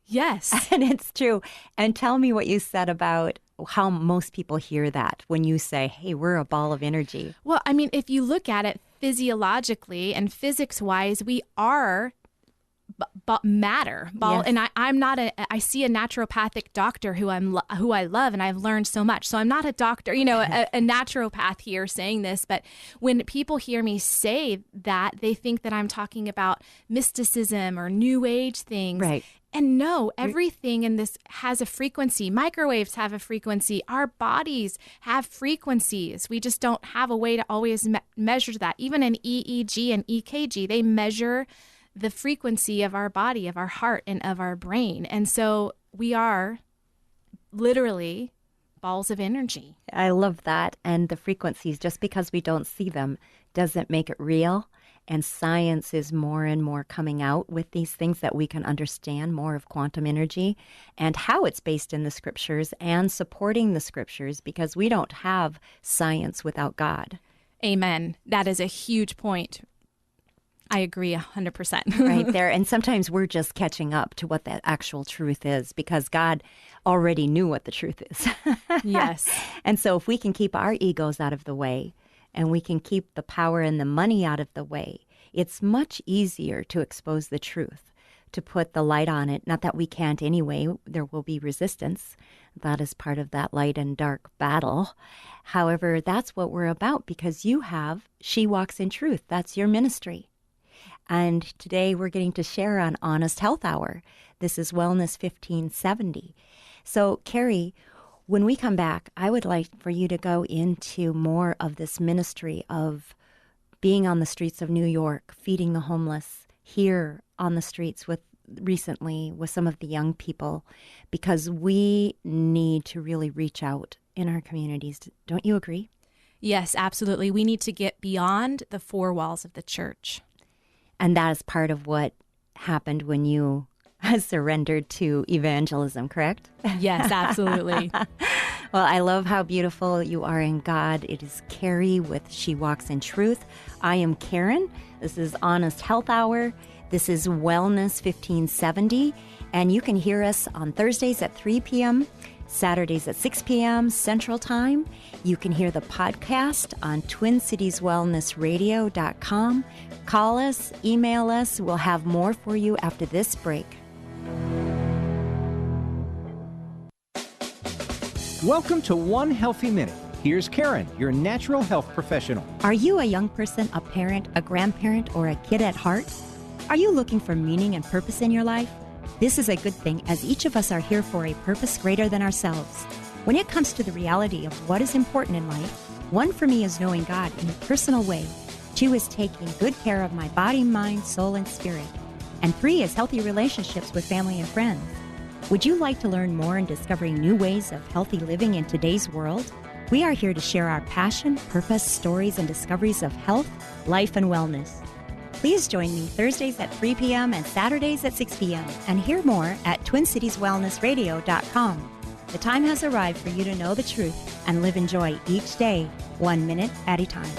Yes. And it's true. And tell me what you said about how most people hear that when you say, hey, we're a ball of energy. Well, I mean, if you look at it physiologically and physics-wise, we are matter. Ball, yes. And I see a naturopathic doctor who I love, and I've learned so much. So I'm not a doctor, a naturopath here saying this, but when people hear me say that, they think that I'm talking about mysticism or new age things. Right. And no, everything in this has a frequency. Microwaves have a frequency. Our bodies have frequencies. We just don't have a way to always measure that. Even in EEG and EKG, they measure the frequency of our body, of our heart, and of our brain. And so we are literally balls of energy. I love that. And the frequencies, just because we don't see them, doesn't make it real. And science is more and more coming out with these things that we can understand more of quantum energy and how it's based in the scriptures and supporting the scriptures, because we don't have science without God. Amen. That is a huge point. I agree 100%. Right there. And sometimes we're just catching up to what that actual truth is, because God already knew what the truth is. Yes. And so if we can keep our egos out of the way, and we can keep the power and the money out of the way, it's much easier to expose the truth, to put the light on it. Not that we can't anyway. There will be resistance. That is part of that light and dark battle. However, that's what we're about because you have She Walks in Truth. That's your ministry. And today we're getting to share on Honest Health Hour. This is Wellness 1570. So, Carrie, when we come back, I would like for you to go into more of this ministry of being on the streets of New York, feeding the homeless, here on the streets recently with some of the young people, because we need to really reach out in our communities. Don't you agree? Yes, absolutely. We need to get beyond the four walls of the church. And that is part of what happened when you surrendered to evangelism, correct? Yes, absolutely. Well, I love how beautiful you are in God. It is Carrie with She Walks in Truth. I am Karen. This is Honest Health Hour. This is Wellness 1570. And you can hear us on Thursdays at 3 p.m., Saturdays at 6 p.m. Central Time. You can hear the podcast on TwinCitiesWellnessRadio.com. Call us, email us. We'll have more for you after this break. Welcome to One Healthy Minute. Here's Karen, your natural health professional. Are you a young person, a parent, a grandparent, or a kid at heart? Are you looking for meaning and purpose in your life? This is a good thing, as each of us are here for a purpose greater than ourselves. When it comes to the reality of what is important in life, 1 for me is knowing God in a personal way. 2 is taking good care of my body, mind, soul, and spirit. And 3 is healthy relationships with family and friends. Would you like to learn more in discovering new ways of healthy living in today's world? We are here to share our passion, purpose, stories, and discoveries of health, life, and wellness. Please join me Thursdays at 3 p.m. and Saturdays at 6 p.m. and hear more at TwinCitiesWellnessRadio.com. The time has arrived for you to know the truth and live in joy each day, 1 minute at a time.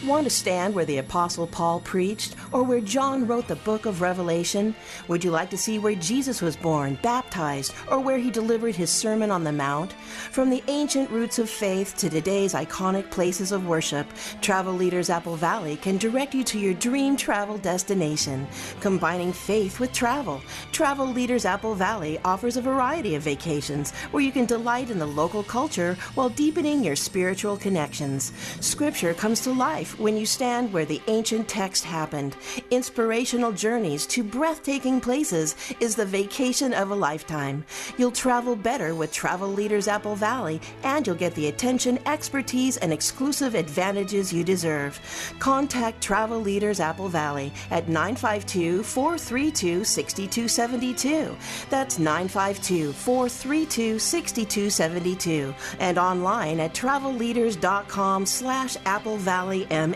Want to stand where the Apostle Paul preached or where John wrote the book of Revelation? Would you like to see where Jesus was born, baptized, or where he delivered his Sermon on the Mount? From the ancient roots of faith to today's iconic places of worship, Travel Leaders Apple Valley can direct you to your dream travel destination. Combining faith with travel, Travel Leaders Apple Valley offers a variety of vacations where you can delight in the local culture while deepening your spiritual connections. Scripture comes to life when you stand where the ancient text happened. Inspirational journeys to breathtaking places is the vacation of a lifetime. You'll travel better with Travel Leaders Apple Valley, and you'll get the attention, expertise, and exclusive advantages you deserve. Contact Travel Leaders Apple Valley at 952-432-6272. That's 952-432-6272. And online at travelleaders.com/AppleValleyMN.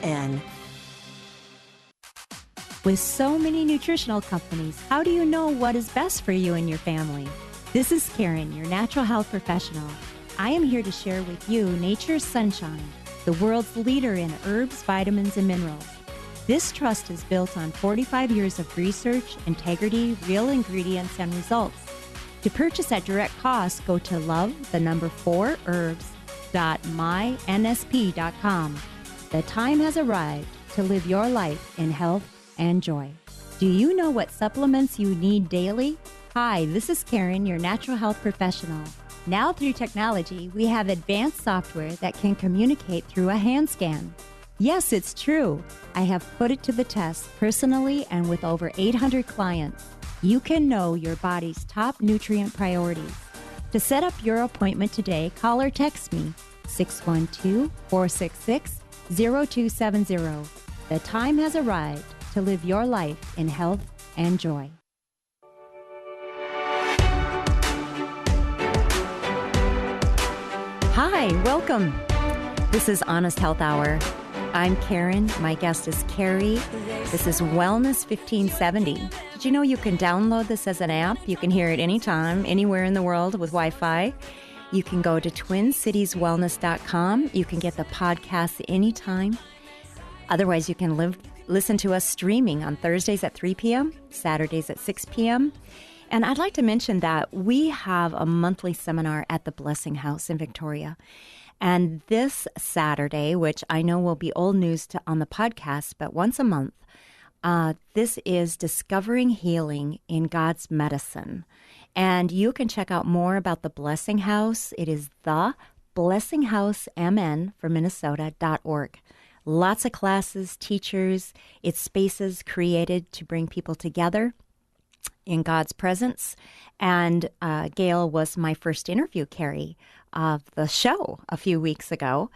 With so many nutritional companies, how do you know what is best for you and your family? This is Karen, your natural health professional. I am here to share with you Nature's Sunshine, the world's leader in herbs, vitamins, and minerals. This trust is built on 45 years of research, integrity, real ingredients, and results. To purchase at direct cost, go to love4herbs.mynsp.com. The time has arrived to live your life in health and joy. Do you know what supplements you need daily? Hi, this is Karen, your natural health professional. Now through technology, we have advanced software that can communicate through a hand scan. Yes, it's true. I have put it to the test personally and with over 800 clients. You can know your body's top nutrient priorities. To set up your appointment today, call or text me 612-466-0270. The time has arrived to live your life in health and joy. Hi, welcome. This is Honest Health Hour. I'm Karen. My guest is Carrie. This is Wellness 1570. Did you know you can download this as an app? You can hear it anytime, anywhere in the world with Wi-Fi. You can go to TwinCitiesWellness.com. You can get the podcast anytime. Otherwise, you can listen to us streaming on Thursdays at 3 p.m., Saturdays at 6 p.m. And I'd like to mention that we have a monthly seminar at the Blessing House in Victoria. And this Saturday, which I know will be old news on the podcast, but once a month, this is Discovering Healing in God's Medicine. And you can check out more about the Blessing House. It is the blessinghousemn for Minnesota.org. Lots of classes, teachers. It's spaces created to bring people together in God's presence. And Gail was my first interview, Carrie, of the show a few weeks ago.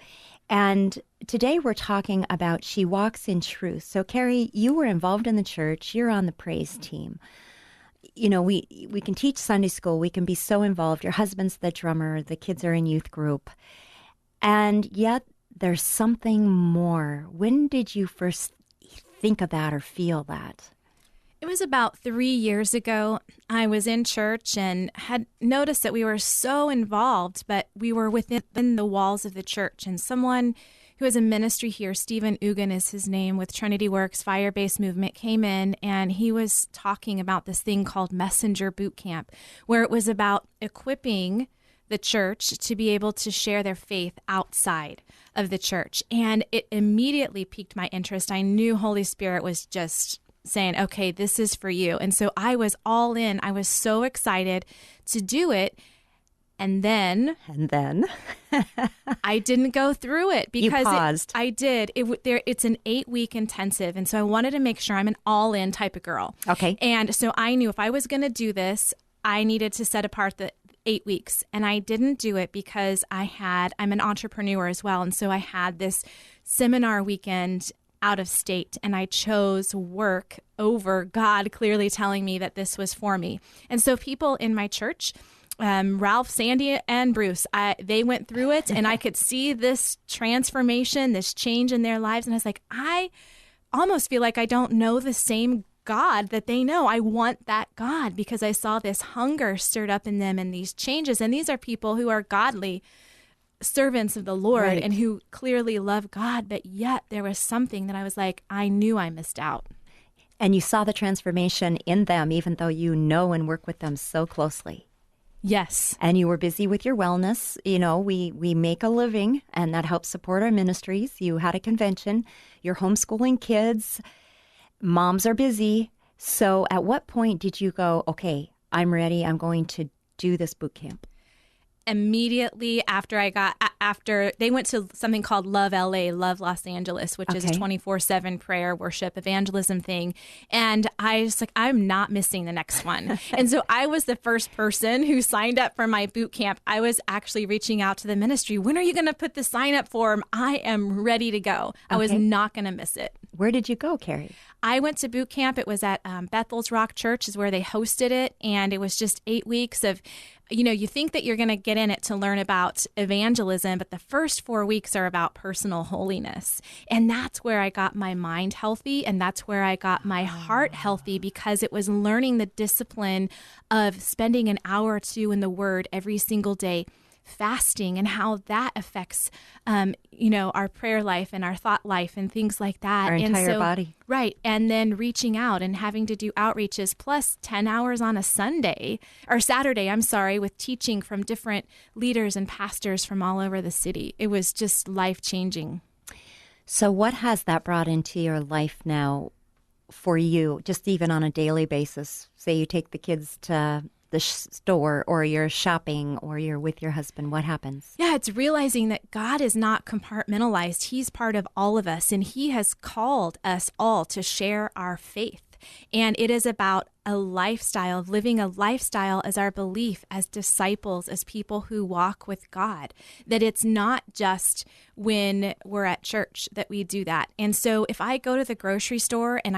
And today we're talking about She Walks in Truth. So, Carrie, you were involved in the church. You're on the praise team. You know, we can teach Sunday school. We can be so involved. Your husband's the drummer. The kids are in youth group. And yet there's something more. When did you first think of that or feel that? It was about 3 years ago. I was in church and had noticed that we were so involved, but we were within the walls of the church. And someone who has a ministry here, Stephen Ugan is his name, with Trinity Works Fire-Based Movement, came in and he was talking about this thing called Messenger Boot Camp, where it was about equipping the church to be able to share their faith outside of the church. And it immediately piqued my interest. I knew Holy Spirit was just saying, okay, this is for you. And so I was all in. I was so excited to do it. And then I didn't go through it because you paused. I did. It's an 8-week intensive. And so I wanted to make sure I'm an all in type of girl. Okay. And so I knew if I was going to do this, I needed to set apart the 8 weeks. And I didn't do it because I'm an entrepreneur as well. And so I had this seminar weekend out of state, and I chose work over God clearly telling me that this was for me. And so people in my church, Ralph, Sandy, and Bruce, they went through it, and I could see this transformation, this change in their lives. And I was like, I almost feel like I don't know the same God that they know. I want that God because I saw this hunger stirred up in them and these changes. And these are people who are godly servants of the Lord, right, and who clearly love God, but yet there was something that I was like, I knew I missed out. And you saw the transformation in them, even though you know and work with them so closely. Yes. And you were busy with your wellness. You know, we make a living, and that helps support our ministries. You had a convention. You're homeschooling kids. Moms are busy. So at what point did you go, okay, I'm ready. I'm going to do this boot camp? Immediately after they went to something called Love LA, Love Los Angeles, which is a 24/7 prayer, worship, evangelism thing. And I was like, I'm not missing the next one. And so I was the first person who signed up for my boot camp. I was actually reaching out to the ministry. When are you going to put the sign up form? I am ready to go. I was not going to miss it. Where did you go, Carrie? I went to boot camp. It was at Bethel's Rock Church is where they hosted it. And it was just 8 weeks of, you know, you think that you're going to get in it to learn about evangelism, but the first 4 weeks are about personal holiness. And that's where I got my mind healthy. And that's where I got my heart healthy, because it was learning the discipline of spending an hour or two in the Word every single day, fasting, and how that affects, our prayer life and our thought life and things like that. Our entire body. Right. And then reaching out and having to do outreaches plus 10 hours on a Saturday, with teaching from different leaders and pastors from all over the city. It was just life-changing. So what has that brought into your life now for you, just even on a daily basis? Say you take the kids to the store, or you're shopping, or you're with your husband. What happens? Yeah, it's realizing that God is not compartmentalized. He's part of all of us, and He has called us all to share our faith. And it is about a lifestyle, of living a lifestyle as our belief, as disciples, as people who walk with God, that it's not just when we're at church that we do that. And so if I go to the grocery store and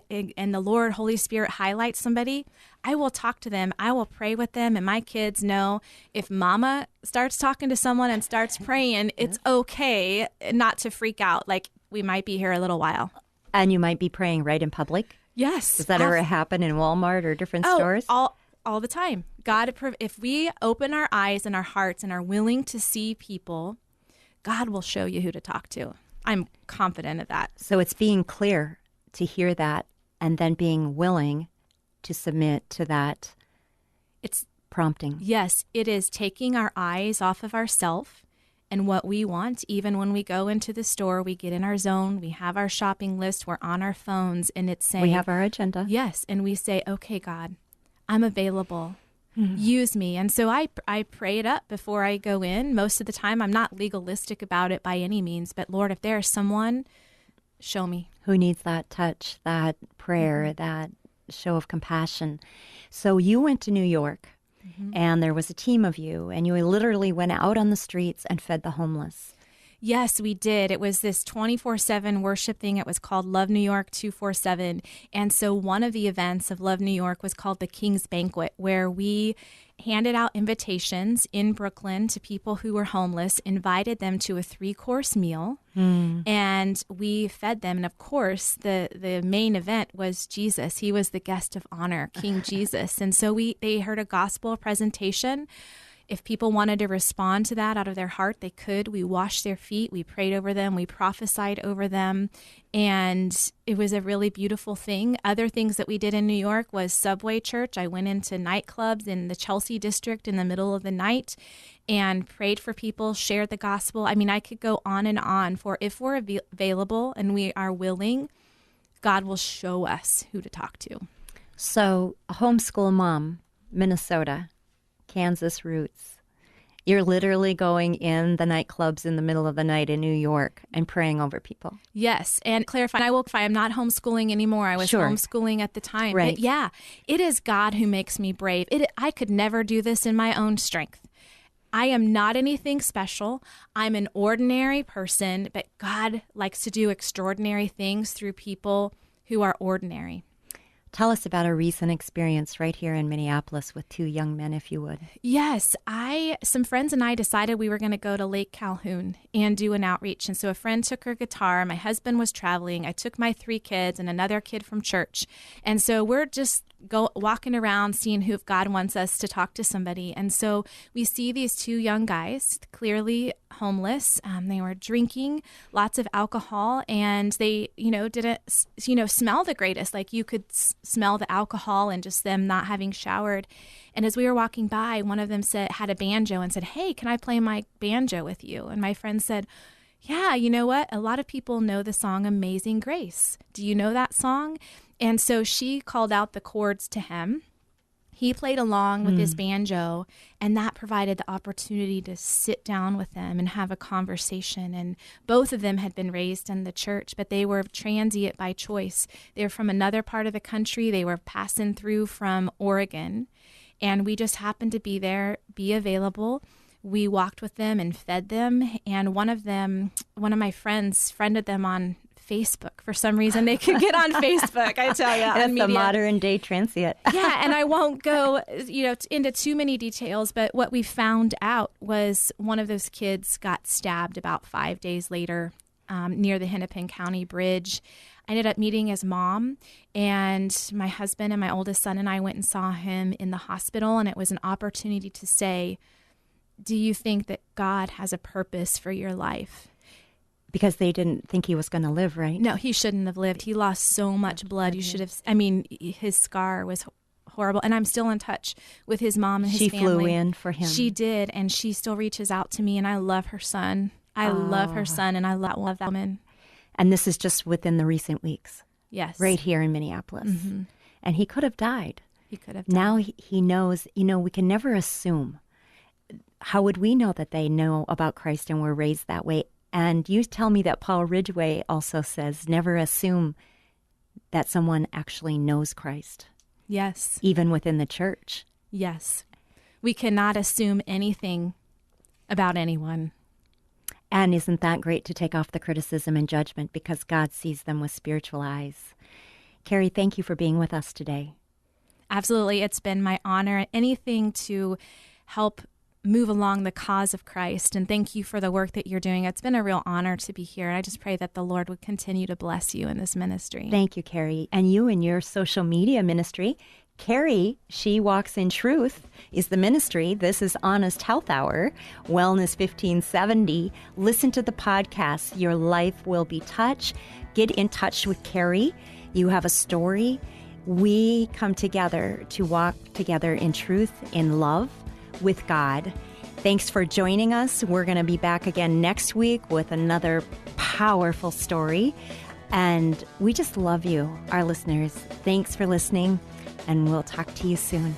and the Lord, Holy Spirit highlights somebody, I will talk to them. I will pray with them. And my kids know if Mama starts talking to someone and starts praying, it's okay not to freak out. Like, we might be here a little while. And you might be praying right in public? Yes. Does that ever happen in Walmart or different stores? All the time. God, if we open our eyes and our hearts and are willing to see people, God will show you who to talk to. I'm confident of that. So it's being clear to hear that, and then being willing to submit to that. It's prompting. Yes, it is taking our eyes off of ourselves and what we want. Even when we go into the store, we get in our zone, we have our shopping list, we're on our phones, and it's saying... We have our agenda. Yes, and we say, okay, God, I'm available. Use me. And so I pray it up before I go in. Most of the time, I'm not legalistic about it by any means, but Lord, if there's someone, show me. Who needs that touch, that prayer, that show of compassion. So you went to New York, and there was a team of you, and you literally went out on the streets and fed the homeless. Yes, we did. It was this 24/7 worship thing. It was called Love New York 247. And so one of the events of Love New York was called the King's Banquet, where we handed out invitations in Brooklyn to people who were homeless, invited them to a 3-course meal, and we fed them. And of course, the main event was Jesus. He was the guest of honor, King Jesus. And so they heard a gospel presentation. If people wanted to respond to that out of their heart, they could. We washed their feet. We prayed over them. We prophesied over them. And it was a really beautiful thing. Other things that we did in New York was Subway Church. I went into nightclubs in the Chelsea district in the middle of the night and prayed for people, shared the gospel. I mean, I could go on and on. For if we're available and we are willing, God will show us who to talk to. So, a homeschool mom, Minnesota, Kansas roots. You're literally going in the nightclubs in the middle of the night in New York and praying over people. Yes, and clarify, I will clarify, I'm not homeschooling anymore. I was homeschooling at the time. Right. But yeah, it is God who makes me brave. I could never do this in my own strength. I am not anything special. I'm an ordinary person, but God likes to do extraordinary things through people who are ordinary. Tell us about a recent experience right here in Minneapolis with 2 young men, if you would. Yes, some friends and I decided we were going to go to Lake Calhoun and do an outreach. And so a friend took her guitar. My husband was traveling. I took my 3 kids and another kid from church. And so we're just walking around seeing who, if God wants us to talk to somebody. And so we see these 2 young guys, clearly homeless. They were drinking lots of alcohol, and they, didn't, smell the greatest. Like you could smell the alcohol and just them not having showered. And as we were walking by, one of them had a banjo and said, "Hey, can I play my banjo with you?" And my friend said, "Yeah, you know what? A lot of people know the song Amazing Grace. Do you know that song?" And so she called out the chords to him. He played along with his banjo, and that provided the opportunity to sit down with them and have a conversation. And both of them had been raised in the church, but they were transient by choice. They were from another part of the country. They were passing through from Oregon, and we just happened to be there, be available. We walked with them and fed them, and one of my friends friended them on Facebook. For some reason, they could get on Facebook, I tell you. That's the modern day transient. Yeah, and I won't go into too many details, but what we found out was one of those kids got stabbed about 5 days later near the Hennepin County Bridge. I ended up meeting his mom, and my husband and my oldest son and I went and saw him in the hospital, and it was an opportunity to say, do you think that God has a purpose for your life? Because they didn't think he was going to live, right? No, he shouldn't have lived. He lost so much blood. You should have, his scar was horrible. And I'm still in touch with his mom and his family. She flew in for him. She did, and she still reaches out to me, and I love her son. I love her son, and I love that woman. And this is just within the recent weeks. Yes. Right here in Minneapolis. Mm-hmm. And he could have died. He could have died. Now he knows, we can never assume. How would we know that they know about Christ and were raised that way? And you tell me that Paul Ridgway also says, never assume that someone actually knows Christ. Yes. Even within the church. Yes. We cannot assume anything about anyone. And isn't that great to take off the criticism and judgment because God sees them with spiritual eyes? Carrie, thank you for being with us today. Absolutely. It's been my honor. Anything to help move along the cause of Christ. And thank you for the work that you're doing. It's been a real honor to be here. And I just pray that the Lord would continue to bless you in this ministry. Thank you, Carrie. And you in your social media ministry. Carrie, She Walks in Truth, is the ministry. This is Honest Health Hour, Wellness 1570. Listen to the podcast. Your life will be touched. Get in touch with Carrie. You have a story. We come together to walk together in truth, in love, with God. Thanks for joining us. We're going to be back again next week with another powerful story. And we just love you, our listeners. Thanks for listening, and we'll talk to you soon.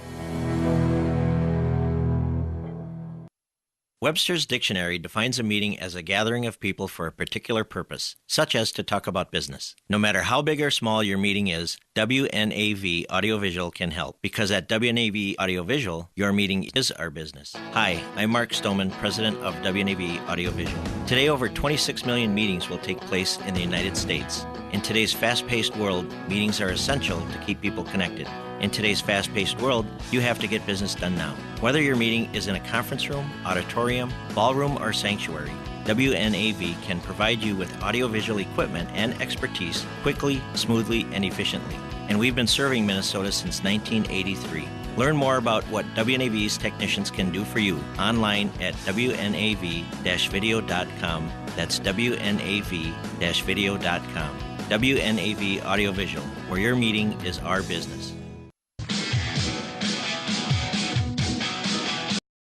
Webster's Dictionary defines a meeting as a gathering of people for a particular purpose, such as to talk about business. No matter how big or small your meeting is, WNAV Audiovisual can help, because at WNAV Audiovisual, your meeting is our business. Hi, I'm Mark Stoneman, president of WNAV Audiovisual. Today, over 26 million meetings will take place in the United States. In today's fast-paced world, meetings are essential to keep people connected. In today's fast-paced world, you have to get business done now. Whether your meeting is in a conference room, auditorium, ballroom, or sanctuary, WNAV can provide you with audiovisual equipment and expertise quickly, smoothly, and efficiently. And we've been serving Minnesota since 1983. Learn more about what WNAV's technicians can do for you online at WNAV-video.com. That's WNAV-video.com. WNAV Audiovisual, where your meeting is our business.